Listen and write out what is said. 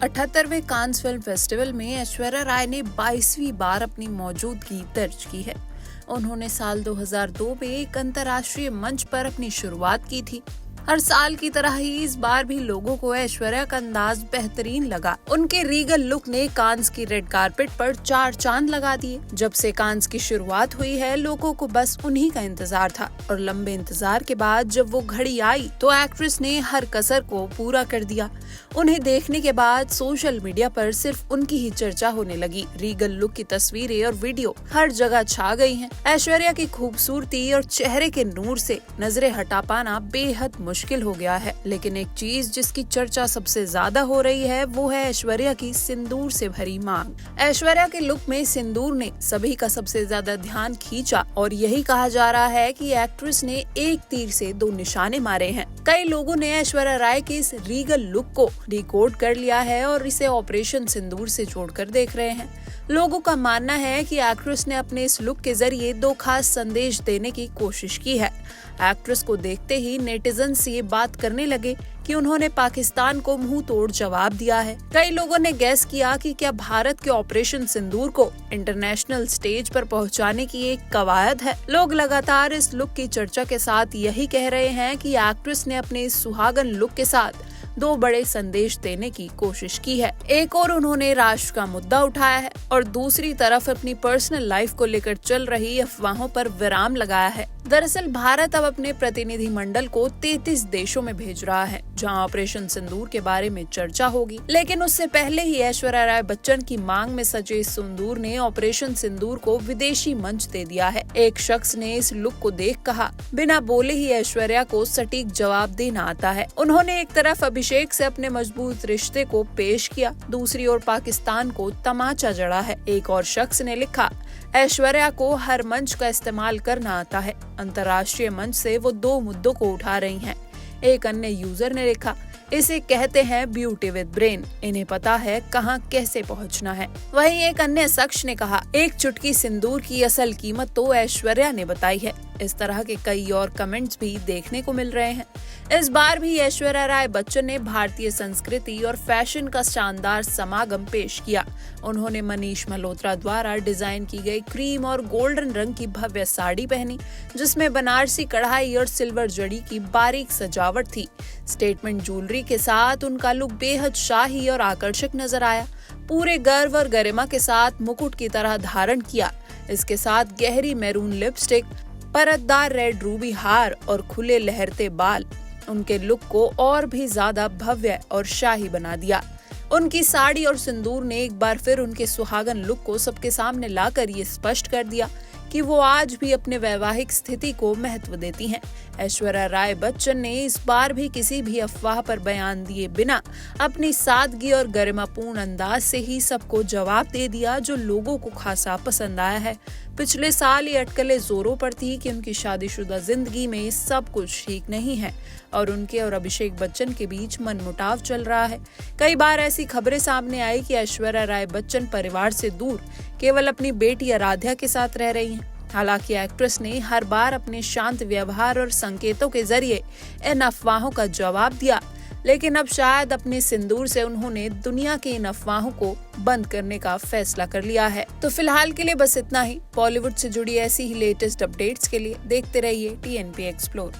78वें Cannes film festival में ऐश्वर्या राय ने 22वीं बार अपनी मौजूदगी दर्ज की है। उन्होंने साल 2002 में एक अंतर्राष्ट्रीय मंच पर अपनी शुरुआत की थी। हर साल की तरह ही इस बार भी लोगों को ऐश्वर्या का अंदाज बेहतरीन लगा। उनके रीगल लुक ने कांस की रेड कारपेट पर 4 चांद लगा दिए। जब से कांस की शुरुआत हुई है, लोगों को बस उन्हीं का इंतजार था और लंबे इंतजार के बाद जब वो घड़ी आई तो एक्ट्रेस ने हर कसर को पूरा कर दिया। उन्हें देखने के बाद सोशल मीडिया पर सिर्फ उनकी ही चर्चा होने लगी। रीगल लुक की तस्वीरें और वीडियो हर जगह छा गई हैं। ऐश्वर्या की खूबसूरती और चेहरे के नूर से नजरें हटा पाना बेहद मुश्किल हो गया है। लेकिन एक चीज जिसकी चर्चा सबसे ज्यादा हो रही है वो है ऐश्वर्या की सिंदूर से भरी मांग। ऐश्वर्या के लुक में सिंदूर ने सभी का सबसे ज्यादा ध्यान खींचा और यही कहा जा रहा है कि एक्ट्रेस ने एक तीर से 2 निशाने मारे हैं। कई लोगों ने ऐश्वर्या राय के इस रीगल लुक को डिकोड कर लिया है और इसे ऑपरेशन सिंदूर से जोड़कर देख रहे हैं। लोगों का मानना है कि एक्ट्रेस ने अपने इस लुक के जरिए 2 खास संदेश देने की कोशिश की है। एक्ट्रेस को देखते ही नेटिजन्स ये बात करने लगे कि उन्होंने पाकिस्तान को मुंह तोड़ जवाब दिया है। कई लोगों ने गैस किया कि क्या भारत के ऑपरेशन सिंदूर को इंटरनेशनल स्टेज पर पहुंचाने की एक कवायद है। लोग लगातार इस लुक की चर्चा के साथ यही कह रहे हैं कि एक्ट्रेस ने अपने इस सुहागन लुक के साथ 2 बड़े संदेश देने की कोशिश की है। एक और उन्होंने राष्ट्र का मुद्दा उठाया है और दूसरी तरफ अपनी पर्सनल लाइफ को लेकर चल रही अफवाहों पर विराम लगाया है। दरअसल भारत अब अपने प्रतिनिधि मंडल को 33 देशों में भेज रहा है, जहां ऑपरेशन सिंदूर के बारे में चर्चा होगी। लेकिन उससे पहले ही ऐश्वर्या राय बच्चन की मांग में सजे इस सिंदूर ने ऑपरेशन सिंदूर को विदेशी मंच दे दिया है। एक शख्स ने इस लुक को देख कहा, बिना बोले ही ऐश्वर्या को सटीक जवाब देना आता है। उन्होंने एक तरफ अभिषेक से अपने मजबूत रिश्ते को पेश किया, दूसरी ओर पाकिस्तान को तमाचा जड़ा है। एक और शख्स ने लिखा, ऐश्वर्या को हर मंच का इस्तेमाल करना आता है। अंतर्राष्ट्रीय मंच से वो 2 मुद्दों को उठा रही हैं। एक अन्य यूजर ने लिखा, इसे कहते हैं ब्यूटी विद ब्रेन, इन्हें पता है कहां कैसे पहुंचना है। वहीं एक अन्य शख्स ने कहा, एक चुटकी सिंदूर की असल कीमत तो ऐश्वर्या ने बताई है। इस तरह के कई और कमेंट्स भी देखने को मिल रहे हैं। इस बार भी ऐश्वर्या राय बच्चन ने भारतीय संस्कृति और फैशन का शानदार समागम पेश किया। उन्होंने मनीष मल्होत्रा द्वारा डिजाइन की गई क्रीम और गोल्डन रंग की भव्य साड़ी पहनी, जिसमें बनारसी कढ़ाई और सिल्वर जड़ी की बारीक सजावट थी। स्टेटमेंट ज्वेलरी के साथ उनका लुक बेहद शाही और आकर्षक नजर आया। पूरे गर्व और गरिमा के साथ मुकुट की तरह धारण किया। इसके साथ गहरी मैरून लिपस्टिक, परतदार रेड रूबी हार और खुले लहरते बाल उनके लुक को और भी ज्यादा भव्य और शाही बना दिया। उनकी साड़ी और सिंदूर ने एक बार फिर उनके सुहागन लुक को सबके सामने लाकर ये स्पष्ट कर दिया कि वो आज भी अपने वैवाहिक स्थिति को महत्व देती हैं। ऐश्वर्या राय बच्चन ने इस बार भी किसी भी अफवाह पर बयान दिए बिना अपनी सादगी और गरिमापूर्ण अंदाज से ही सबको जवाब दे दिया, जो लोगों को खासा पसंद आया है। पिछले साल ये अटकलें जोरों पर थी कि उनकी शादीशुदा जिंदगी में सब कुछ ठीक नहीं है और उनके और अभिषेक बच्चन के बीच मनमुटाव चल रहा है। कई बार ऐसी खबरें सामने आई कि ऐश्वर्या राय बच्चन परिवार से दूर केवल अपनी बेटी आराध्या के साथ रह रही हैं। हालांकि एक्ट्रेस ने हर बार अपने शांत व्यवहार और संकेतों के जरिए इन अफवाहों का जवाब दिया, लेकिन अब शायद अपने सिंदूर से उन्होंने दुनिया की इन अफवाहों को बंद करने का फैसला कर लिया है। तो फिलहाल के लिए बस इतना ही। बॉलीवुड से जुड़ी ऐसी ही लेटेस्ट अपडेट्स के लिए देखते रहिए TNP एक्सप्लोर।